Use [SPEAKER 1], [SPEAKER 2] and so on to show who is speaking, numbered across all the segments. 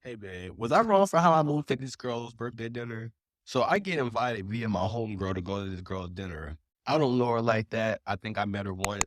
[SPEAKER 1] Hey man, was I wrong for how I moved to this girl's birthday dinner? So I get invited via my homegirl to go to this girl's dinner. I don't know her like that. I think I met her once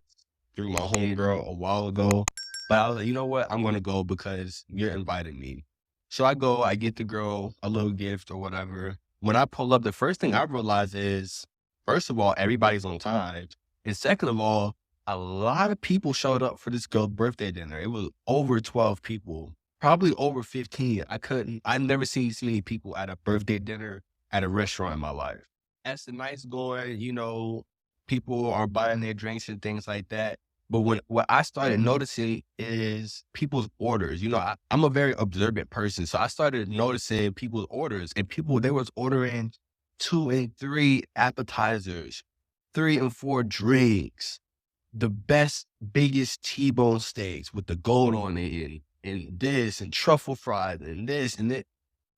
[SPEAKER 1] through my homegirl a while ago. But I was like, you know what? I'm gonna go because you're inviting me. So I go, I get the girl a little gift or whatever. When I pull up, the first thing I realize is, first of all, everybody's on time. And second of all, a lot of people showed up for this girl's birthday dinner. It was over 12 people. Probably over 15. I've never seen so many people at a birthday dinner at a restaurant in my life. As the night's going, people are buying their drinks and things like that. But what I started noticing is people's orders. I'm a very observant person. So I started noticing people's orders and they was ordering 2 and 3 appetizers, 3 and 4 drinks, the best, biggest T-bone steaks with the gold on it and this and truffle fries and this and that.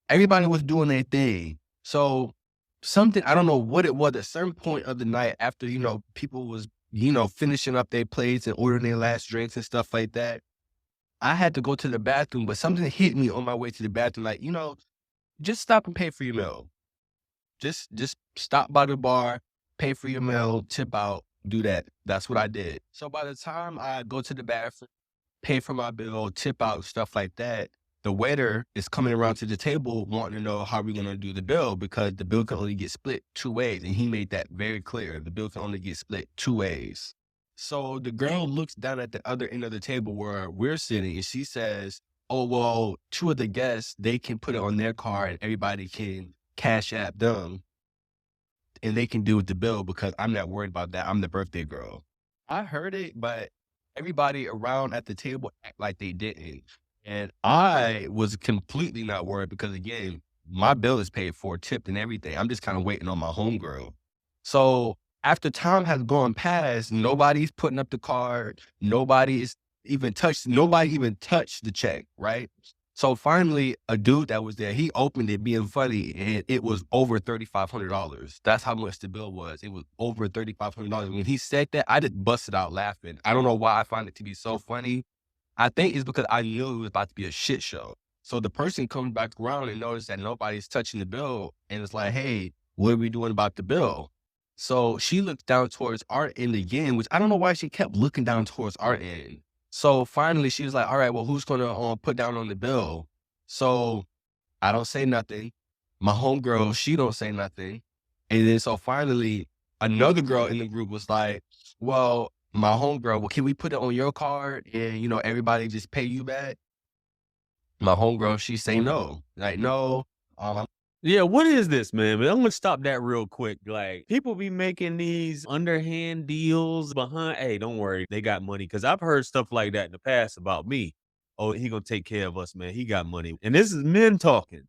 [SPEAKER 1] Everybody was doing their thing. So something, I don't know what it was, at a certain point of the night after, people was, finishing up their plates and ordering their last drinks and stuff like that. I had to go to the bathroom, but something hit me on my way to the bathroom, like, just stop and pay for your meal. Just stop by the bar, pay for your meal, tip out, do that. That's what I did. So by the time I go to the bathroom, pay for my bill, tip out, stuff like that, the waiter is coming around to the table wanting to know how we're gonna do the bill because the bill can only get split 2 ways. And he made that very clear. The bill can only get split 2 ways. So the girl looks down at the other end of the table where we're sitting and she says, oh, well, 2 of the guests, they can put it on their card and everybody can cash app them and they can do with the bill because I'm not worried about that. I'm the birthday girl. I heard it, but everybody around at the table act like they didn't. And I was completely not worried because again, my bill is paid for, tipped and everything. I'm just kind of waiting on my homegirl. So after time has gone past, nobody's putting up the card. Nobody even touched the check, right? So finally, a dude that was there, he opened it being funny and it was over $3,500. That's how much the bill was. It was over $3,500. When he said that, I just busted out laughing. I don't know why I find it to be so funny. I think it's because I knew it was about to be a shit show. So the person comes back around and noticed that nobody's touching the bill and it's like, hey, what are we doing about the bill? So she looked down towards our end again, which I don't know why she kept looking down towards our end. So finally she was like, all right, well, who's going to put down on the bill? So I don't say nothing. My homegirl, she don't say nothing. And then so finally another girl in the group was like, well, my homegirl, well, can we put it on your card and, everybody just pay you back? My homegirl, she say no. Like, no. Um,
[SPEAKER 2] Yeah, what is this, man? But I'm gonna stop that real quick. Like, people be making these underhand deals behind. Hey, don't worry, they got money. Cause I've heard stuff like that in the past about me. Oh, he gonna take care of us, man. He got money. And this is men talking.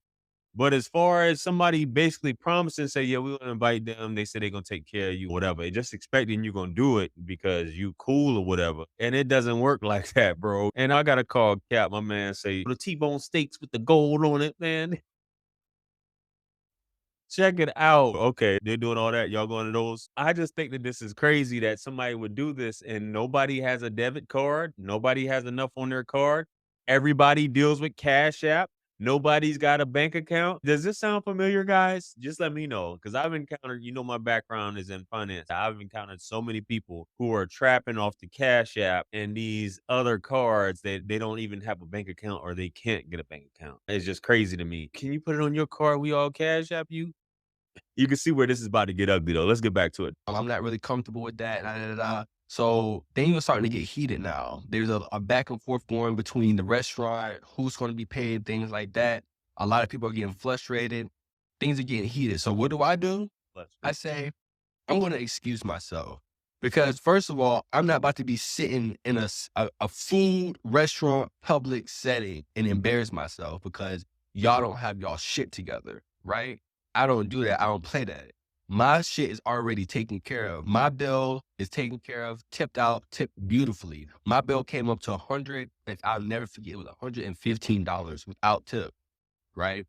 [SPEAKER 2] But as far as somebody basically promising, say, yeah, we're gonna invite them. They say they're gonna take care of you, whatever. They just expecting you gonna do it because you cool or whatever. And it doesn't work like that, bro. And I gotta call Cap, my man, say the T-bone steaks with the gold on it, man. Check it out. Okay, they're doing all that. Y'all going to those? I just think that this is crazy that somebody would do this and nobody has a debit card. Nobody has enough on their card. Everybody deals with Cash App. Nobody's got a bank account. Does this sound familiar, guys? Just let me know. Because I've encountered, my background is in finance. I've encountered so many people who are trapping off the Cash App and these other cards that they don't even have a bank account or they can't get a bank account. It's just crazy to me. Can you put it on your card? We all Cash App you? You can see where this is about to get ugly though. Let's get back to it.
[SPEAKER 1] I'm not really comfortable with that. Da, da, da, da. So things are starting to get heated now. There's a back and forth going between the restaurant, who's going to be paid, things like that. A lot of people are getting frustrated. Things are getting heated. So what do?
[SPEAKER 2] Let's
[SPEAKER 1] I say, I'm going to excuse myself because first of all, I'm not about to be sitting in a food restaurant public setting and embarrass myself because y'all don't have y'all shit together, right? I don't do that. I don't play that. My shit is already taken care of. My bill is taken care of, tipped out, tipped beautifully. My bill came up to 100, and I'll never forget, it was $115 without tip, right?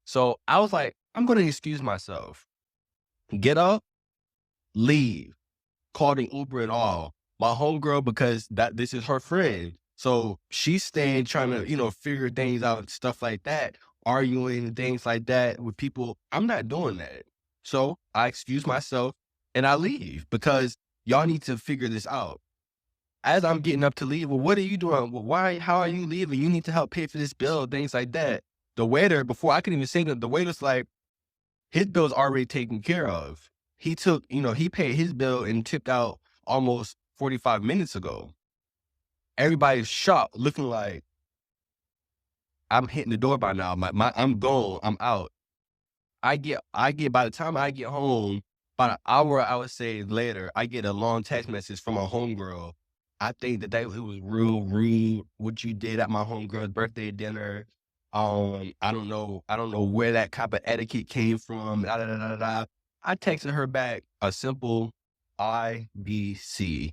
[SPEAKER 1] So I was like, I'm going to excuse myself. Get up, leave, called an Uber and all. My homegirl, because this is her friend. So she's staying trying to, figure things out and stuff like that, arguing and things like that with people. I'm not doing that. So I excuse myself and I leave because y'all need to figure this out. As I'm getting up to leave, well, what are you doing? Well, why, how are you leaving? You need to help pay for this bill, things like that. The waiter, before I could even say that, the waiter's like, his bill's already taken care of. He took, he paid his bill and tipped out almost 45 minutes ago. Everybody's shocked, looking like I'm hitting the door by now. I'm gone. I'm out. I get by the time I get home, about an hour, I would say later, I get a long text message from a homegirl. I think that it was real rude what you did at my homegirl's birthday dinner. I don't know where that type of etiquette came from. Da, da, da, da, da. I texted her back a simple IBC.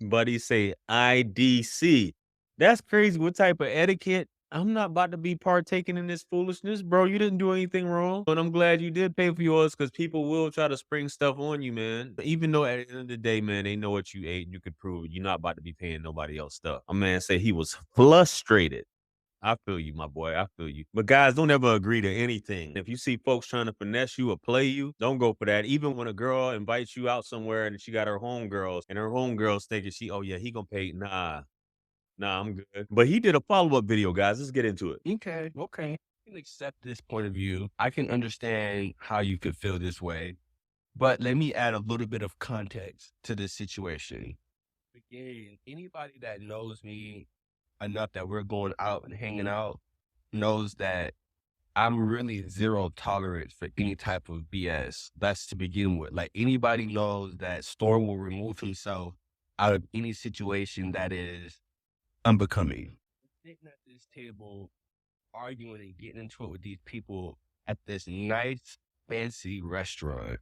[SPEAKER 2] Buddy say IDC. That's crazy. What type of etiquette? I'm not about to be partaking in this foolishness, bro. You didn't do anything wrong. And I'm glad you did pay for yours because people will try to spring stuff on you, man. Even though at the end of the day, man, they know what you ate and you could prove it. You're not about to be paying nobody else stuff. A man said he was frustrated. I feel you, my boy. I feel you. But guys, don't ever agree to anything. If you see folks trying to finesse you or play you, don't go for that. Even when a girl invites you out somewhere and she got her homegirls and her homegirls thinking oh yeah, he gonna pay. Nah, I'm good. But he did a follow-up video, guys. Let's get into it.
[SPEAKER 1] Okay, okay. I can accept this point of view. I can understand how you could feel this way. But let me add a little bit of context to this situation. Again, anybody that knows me enough that we're going out and hanging out knows that I'm really zero tolerance for any type of BS. That's to begin with. Like anybody knows that Storm will remove himself out of any situation that is unbecoming. Sitting at this table, arguing and getting into it with these people at this nice, fancy restaurant.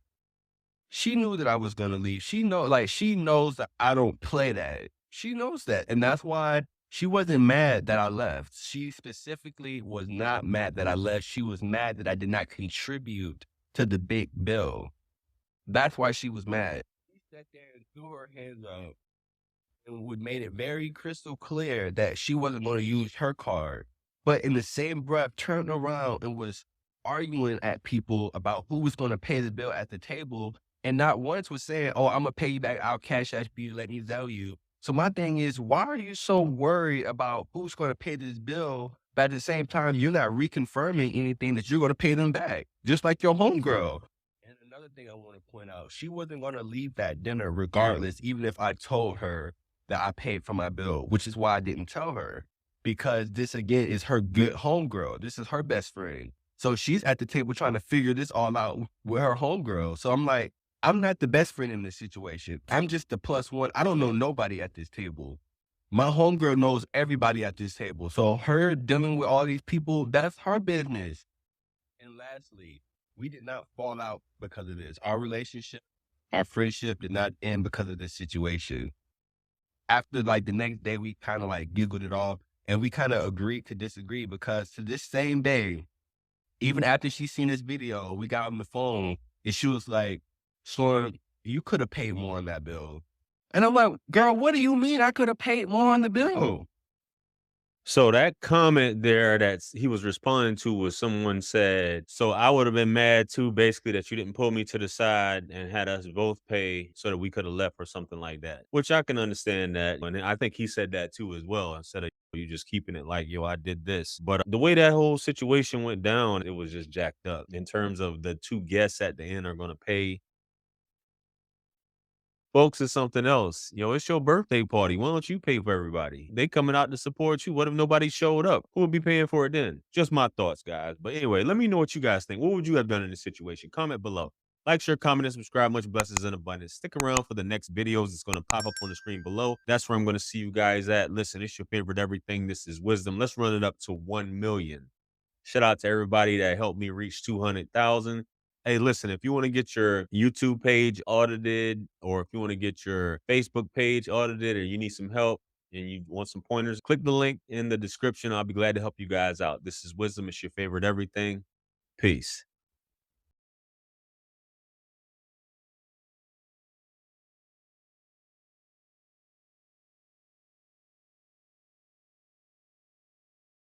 [SPEAKER 1] She knew that I was gonna leave. She knows that I don't play that. She knows that. And that's why she wasn't mad that I left. She specifically was not mad that I left. She was mad that I did not contribute to the big bill. That's why she was mad. She sat there and threw her hands up and would made it very crystal clear that she wasn't going to use her card. But in the same breath, turned around and was arguing at people about who was going to pay the bill at the table. And not once was saying, "Oh, I'm gonna pay you back. I'll cash app you. Let me tell you." So my thing is, why are you so worried about who's going to pay this bill? But at the same time, you're not reconfirming anything that you're going to pay them back, just like your homegirl. And another thing I want to point out, she wasn't going to leave that dinner regardless, even if I told her that I paid for my bill, which is why I didn't tell her. Because this again is her good homegirl. This is her best friend. So she's at the table trying to figure this all out with her homegirl. So I'm like, I'm not the best friend in this situation. I'm just the plus one. I don't know nobody at this table. My homegirl knows everybody at this table. So her dealing with all these people, that's her business. And lastly, we did not fall out because of this. Our relationship, our friendship did not end because of this situation. After like the next day, we kind of like giggled it off and we kind of agreed to disagree because to this same day, even after she seen this video, we got on the phone and she was like, "Sloan, you could have paid more on that bill." And I'm like, "Girl, what do you mean I could have paid more on the bill?"
[SPEAKER 2] So that comment there he was responding to was someone said, "So I would have been mad too, basically, that you didn't pull me to the side and had us both pay so that we could have left or something like that." Which I can understand that. And I think he said that too as well, instead of you just keeping it like, yo, I did this. But the way that whole situation went down, it was just jacked up in terms of the two guests at the end are going to pay. Folks is something else. Yo, it's your birthday party. Why don't you pay for everybody? They coming out to support you. What if nobody showed up? Who would be paying for it then? Just my thoughts, guys. But anyway, let me know what you guys think. What would you have done in this situation? Comment below. Like, share, comment, and subscribe. Much blessings and abundance. Stick around for the next videos. It's going to pop up on the screen below. That's where I'm going to see you guys at. Listen, it's your favorite everything. This is Wisdom. Let's run it up to 1 million. Shout out to everybody that helped me reach 200,000. Hey, listen, if you want to get your YouTube page audited, or if you want to get your Facebook page audited, or you need some help and you want some pointers, click the link in the description. I'll be glad to help you guys out. This is Wisdom. It's your favorite everything. Peace.